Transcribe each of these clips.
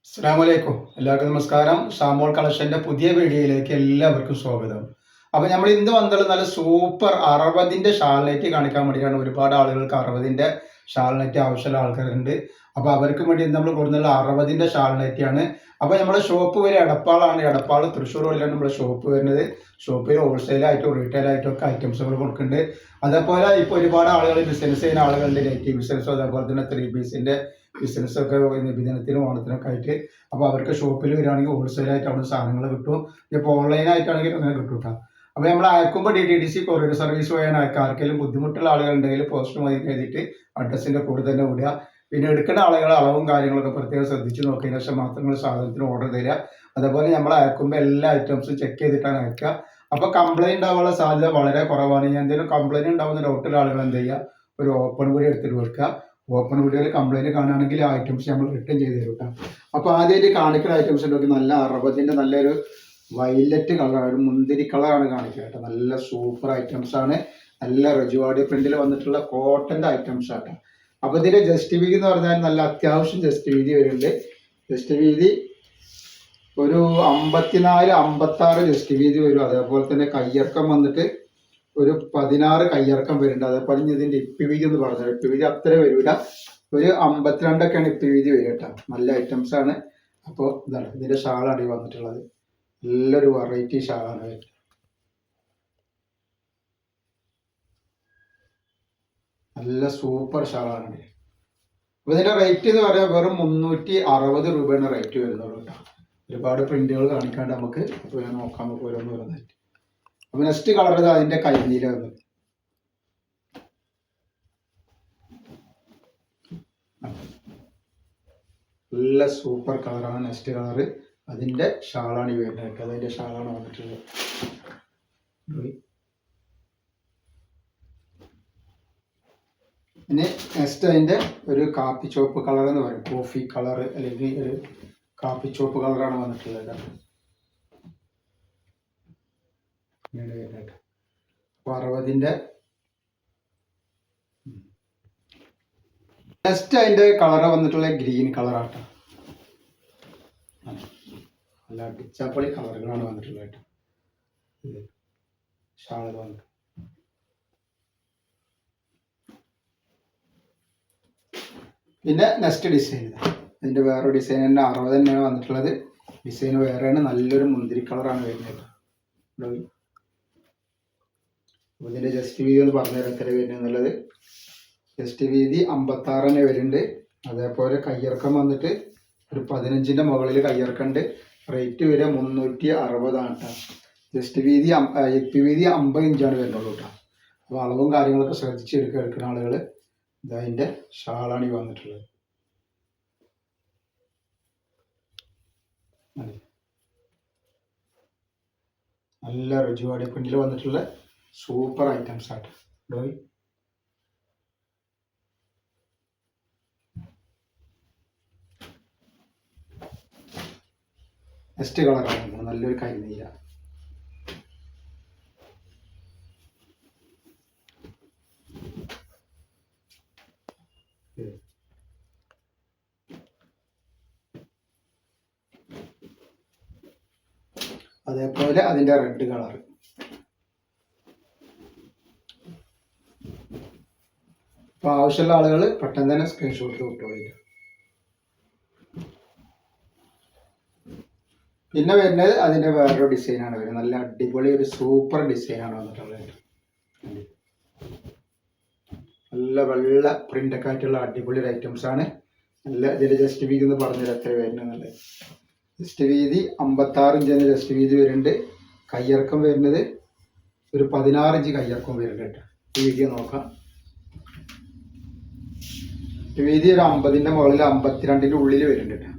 അസ്സലാമലൈക്കും. എല്ലാവർക്കും നമസ്കാരം. ഷാമോൾ കളക്ഷന്റെ പുതിയ വീഡിയോയിലേക്ക് എല്ലാവർക്കും സ്വാഗതം. അപ്പൊ നമ്മൾ ഇന്ന് വന്നത് നല്ല സൂപ്പർ 60ന്റെ ഷാൾനെറ്റ് കാണിക്കാൻ വേണ്ടിയിട്ടാണ്. ഒരുപാട് ആളുകൾക്ക് 60ന്റെ ഷാൾനെറ്റ് ആവശ്യമുള്ള ആൾക്കാരുണ്ട്. അപ്പൊ അവർക്ക് വേണ്ടി നമ്മൾ കൊടുക്കുന്ന 60ന്റെ ഷാൾനെറ്റ് ആണ്. അപ്പൊ നമ്മുടെ ഷോപ്പ് വരെ എടപ്പാളാണ്. എടപ്പാൾ തൃശ്ശൂർ വഴിയാണ് നമ്മുടെ ഷോപ്പ് വരുന്നത്. ഷോപ്പിൽ ഹോൾസെയിലായിട്ടും റീറ്റെയിൽ ആയിട്ടും ഒക്കെ ഐറ്റംസുകൾ കൊടുക്കുന്നുണ്ട്. അതേപോലെ ഇപ്പൊ ഒരുപാട് ആളുകൾ ബിസിനസ് ചെയ്യുന്ന ആളുകളുണ്ട്. നെറ്റ് ബിസിനസ്സും അതേപോലെ തന്നെ 3 പീസിന്റെ ബിസിനസ്സൊക്കെ നബിദിനത്തിനും ഓണത്തിനൊക്കെ ആയിട്ട്. അപ്പോൾ അവർക്ക് ഷോപ്പിൽ വരികയാണെങ്കിൽ ഹോൾസെയിലായിട്ട് അവിടെ സാധനങ്ങൾ കിട്ടും. ഇപ്പോൾ ഓൺലൈനായിട്ടാണെങ്കിൽ അങ്ങനെ കിട്ടും കേട്ടോ. അപ്പോൾ നമ്മൾ അയക്കുമ്പോൾ DTDC കൊറിയർ സർവീസ് വഴിയാണ് അയക്കുക. ആർക്കെങ്കിലും ബുദ്ധിമുട്ടുള്ള ആളുകളുണ്ടെങ്കിൽ പോസ്റ്റ് വഴി എഴുതിയിട്ട് അഡ്രസ്സിൻ്റെ കൂടെ തന്നെ വിടുക. പിന്നെ എടുക്കുന്ന ആളുകൾ അളവും കാര്യങ്ങളൊക്കെ പ്രത്യേകം ശ്രദ്ധിച്ച് നോക്കിയതിന് ശേഷം മാത്രം നിങ്ങൾ സാധനത്തിന് ഓർഡർ തരിക. അതേപോലെ നമ്മൾ അയക്കുമ്പോൾ എല്ലാ ഐറ്റംസും ചെക്ക് ചെയ്തിട്ടാണ് അയക്കുക. അപ്പോൾ കംപ്ലൈൻറ്റ് ഉണ്ടാവാനുള്ള സാധ്യത വളരെ കുറവാണ്. ഞാൻ എന്തെങ്കിലും കംപ്ലൈൻറ്റ് ഉണ്ടാകുന്ന ഡൗട്ടുള്ള ആളുകൾ എന്ത് ചെയ്യുക, ഒരു ഓപ്പൺ വീഡിയോ എടുത്തിട്ട് വെക്കുക. ഓപ്പൺ വീഡിയോയിൽ കംപ്ലൈൻറ്റ് കാണുകയാണെങ്കിൽ ആ ഐറ്റംസ് നമ്മൾ റിട്ടേൺ ചെയ്ത് തരും കേട്ടോ. അപ്പോൾ ആദ്യമായിട്ട് കാണിക്കുന്ന ഐറ്റംസ് ഉണ്ടെങ്കിൽ നല്ല 60ന്റെ നല്ലൊരു വയലറ്റ് കളറാണ്, ഒരു മുന്തിരി കളറാണ് കാണിക്കുക കേട്ടോ. നല്ല സൂപ്പർ ഐറ്റംസ് ആണ്. നല്ല റജുവാടി പ്രിന്റിൽ വന്നിട്ടുള്ള കോട്ടന്റെ ഐറ്റംസ് ആട്ടോ. അപ്പോൾ ഇതിന്റെ ജസ്റ്റ് വീതി എന്ന് പറഞ്ഞാൽ നല്ല അത്യാവശ്യം ജസ്റ്റ് വീതി വരുന്നുണ്ട്. ജസ്റ്റ് വീതി ഒരു 54-56 ജസ്റ്റ് വീതി വരും. അതേപോലെ തന്നെ കയ്യിറക്കം വന്നിട്ട് ഒരു 16 കയ്യിറക്കം വരുന്നുണ്ട്. അതേപോലെ ഇതിന്റെ ഇപ്പി വീതി എന്ന് പറഞ്ഞാൽ ഇപ്പി വീതി അത്ര വരില്ല, ഒരു 52ഒക്കെയാണ് ഇപ്പി വീതി വരിക കേട്ടോ. നല്ല ഐറ്റംസ് ആണ്. അപ്പോൾ ഇതാണ് ഇതിന്റെ ഷാളാണ് ഈ വന്നിട്ടുള്ളത്. നല്ലൊരു വെറൈറ്റി ഷാളാണ് വരുന്നത്. നല്ല സൂപ്പർ ഷാളാണ്. അപ്പോൾ ഇതിന്റെ റേറ്റ് എന്ന് പറയാൻ വെറും 360 രൂപയാണ് റേറ്റ് വരുന്നുള്ളൂ കേട്ടോ. ഒരുപാട് പ്രിന്റുകൾ കാണിക്കാണ്ട് നമുക്ക് അപ്പോൾ ഞാൻ നോക്കാൻ ഓരോന്ന് വരുന്നതായിട്ട്. അപ്പൊ നെക്സ്റ്റ് കളർ അതിന്റെ കൈനീല വന്നത് നല്ല സൂപ്പർ കളറാണ്. നെക്സ്റ്റ് കളർ അതിന്റെ ഷാളാണ് ഈ വരുന്നത്. അതിന്റെ ഷാളാണ് വന്നിട്ടുള്ളത്. പിന്നെ നെക്സ്റ്റ് അതിന്റെ ഒരു കാപ്പി ചോപ്പ് കളർ എന്ന് പറയും, കോഫി കളർ അല്ലെങ്കിൽ ഒരു കാപ്പി ചോപ്പ് കളറാണ് വന്നിട്ടുള്ളത്. അപ്പോൾ 60ന്റെ നെക്സ്റ്റ് അതിന്റെ കളർ വന്നിട്ടുള്ള ഗ്രീൻ കളറാട്ടോ. നല്ല അടിച്ചാപ്പൊളി കളറുകളാണ് വന്നിട്ടുള്ളത് കേട്ടോ. ഷാള് വന്നിട്ട് പിന്നെ നെക്സ്റ്റ് ഡിസൈൻ അതിന്റെ വേറെ ഡിസൈൻ തന്നെ 60 തന്നെയാണ് വന്നിട്ടുള്ളത്. ഡിസൈൻ വേറെയാണ്. നല്ലൊരു മുന്തിരി കളറാണ് വരുന്നത്. ഇതിന്റെ ജസ്റ്റ് വീതി ഒന്ന് പറഞ്ഞുതരാം എത്ര വരുന്നത് എന്നുള്ളത്. ജസ്റ്റ് വീതി 56 തന്നെ വരുന്നുണ്ട്. അതേപോലെ കയ്യിറക്കം വന്നിട്ട് ഒരു 15ന്റെ മുകളിൽ കയ്യിറക്കുന്നുണ്ട്. റേറ്റ് വരെ 360 ആണ് കേട്ടോ. ജസ്റ്റ് വീതി ഇപ്പി വീതി 50 ഇഞ്ചാണ് വരുന്നുള്ളൂ കേട്ടോ. അപ്പോൾ അളവും കാര്യങ്ങളൊക്കെ ശ്രദ്ധിച്ച് എടുക്കുന്ന ആളുകൾ ഇതതിൻ്റെ ഷാളാണ് ഈ വന്നിട്ടുള്ളത്. നല്ല റജുവാടി പ്രിന്റിൽ വന്നിട്ടുള്ള സൂപ്പർ ഐറ്റംസ് ആട്ടോ. നെക്സ്റ്റ് കളറാണ് നല്ലൊരു കരിനീല. അതേപോലെ അതിന്റെ റെഡ് കളർ. അപ്പോൾ ആവശ്യമുള്ള ആളുകൾ പെട്ടെന്ന് തന്നെ സ്ക്രീൻഷോട്ട് വിട്ടോളില്ല. പിന്നെ വരുന്നത് അതിന്റെ വേറൊരു ഡിസൈനാണ് വരുന്നത്. നല്ല അടിപൊളി ഒരു സൂപ്പർ ഡിസൈനാണ് വന്നിട്ടുള്ളത്. നല്ല വെള്ള പ്രിന്റൊക്കെ ആയിട്ടുള്ള അടിപൊളി ഐറ്റംസ് ആണ്. നല്ല ഇതിന്റെ ജസ്റ്റ് വീതി എന്ന് പറഞ്ഞാൽ എത്ര വരുന്നത്. ജസ്റ്റ് വീതി 56 ഇഞ്ച് ജസ്റ്റ് വീതി വരുന്നുണ്ട്. കയ്യിറക്കം വരുന്നത് ഒരു 16 ഇഞ്ച് കയ്യിറക്കം വരുന്നുണ്ട് കേട്ടോ. വീതിയെ നോക്കാം. വീതി ഒരു 50ന്റെ മുകളിൽ 52ന്റെ ഉള്ളിൽ വരുന്നുണ്ട് കേട്ടോ.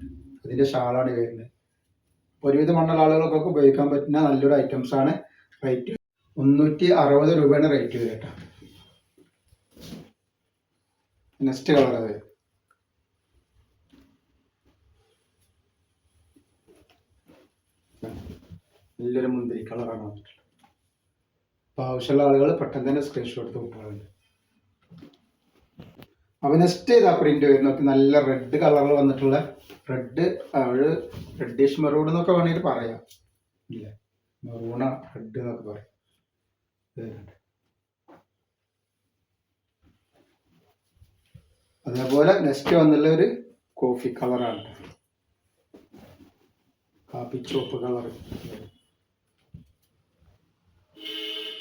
അതിന്റെ ഷാളാണ് വരുന്നത്. ഒരുവിധ മണ്ണുള്ള ആളുകൾക്കൊക്കെ ഉപയോഗിക്കാൻ പറ്റുന്ന നല്ലൊരു ഐറ്റംസ് ആണ്. റേറ്റ് 360 രൂപയാണ് റേറ്റ് വരിക കേട്ടോ. നെക്സ്റ്റ് കളർ അത് നല്ലൊരു മുന്തിരി കളറാണ് വന്നിട്ടുള്ളത്. അപ്പോൾ ആവശ്യമുള്ള ആളുകൾ പെട്ടെന്ന് തന്നെ സ്ക്രീൻഷോട്ട് വിട്ടാറുണ്ട്. അപ്പൊ നെക്സ്റ്റ് ചെയ്താ പ്രിന്റ് വരുന്നത് നല്ല റെഡ് കളറിൽ വന്നിട്ടുള്ള റെഡ് ഒരു റെഡിഷ് മെറൂൺ എന്നൊക്കെ വേണമെങ്കിൽ പറയാം. ഇല്ല, മെറൂണ റെഡ് എന്നൊക്കെ പറയാം. അതേപോലെ നെക്സ്റ്റ് വന്നുള്ള ഒരു കോഫി കളറാണ്, കാപ്പി ചോപ്പ് കളർ.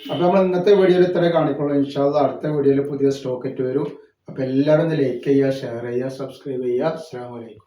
അപ്പൊ നമ്മൾ ഇന്നത്തെ വീഡിയോയിൽ ഇത്രേ കാണിക്കുള്ളൂ. ഇൻഷാ അല്ലാഹ് അടുത്ത വീഡിയോയിൽ പുതിയ സ്റ്റോക്ക് ഇട്ട് വരും. അപ്പൊ എല്ലാവരും ഒന്ന് ലൈക്ക് ചെയ്യുക, ഷെയർ ചെയ്യുക, സബ്സ്ക്രൈബ് ചെയ്യുക. അസ്സലാമു അലൈക്കും.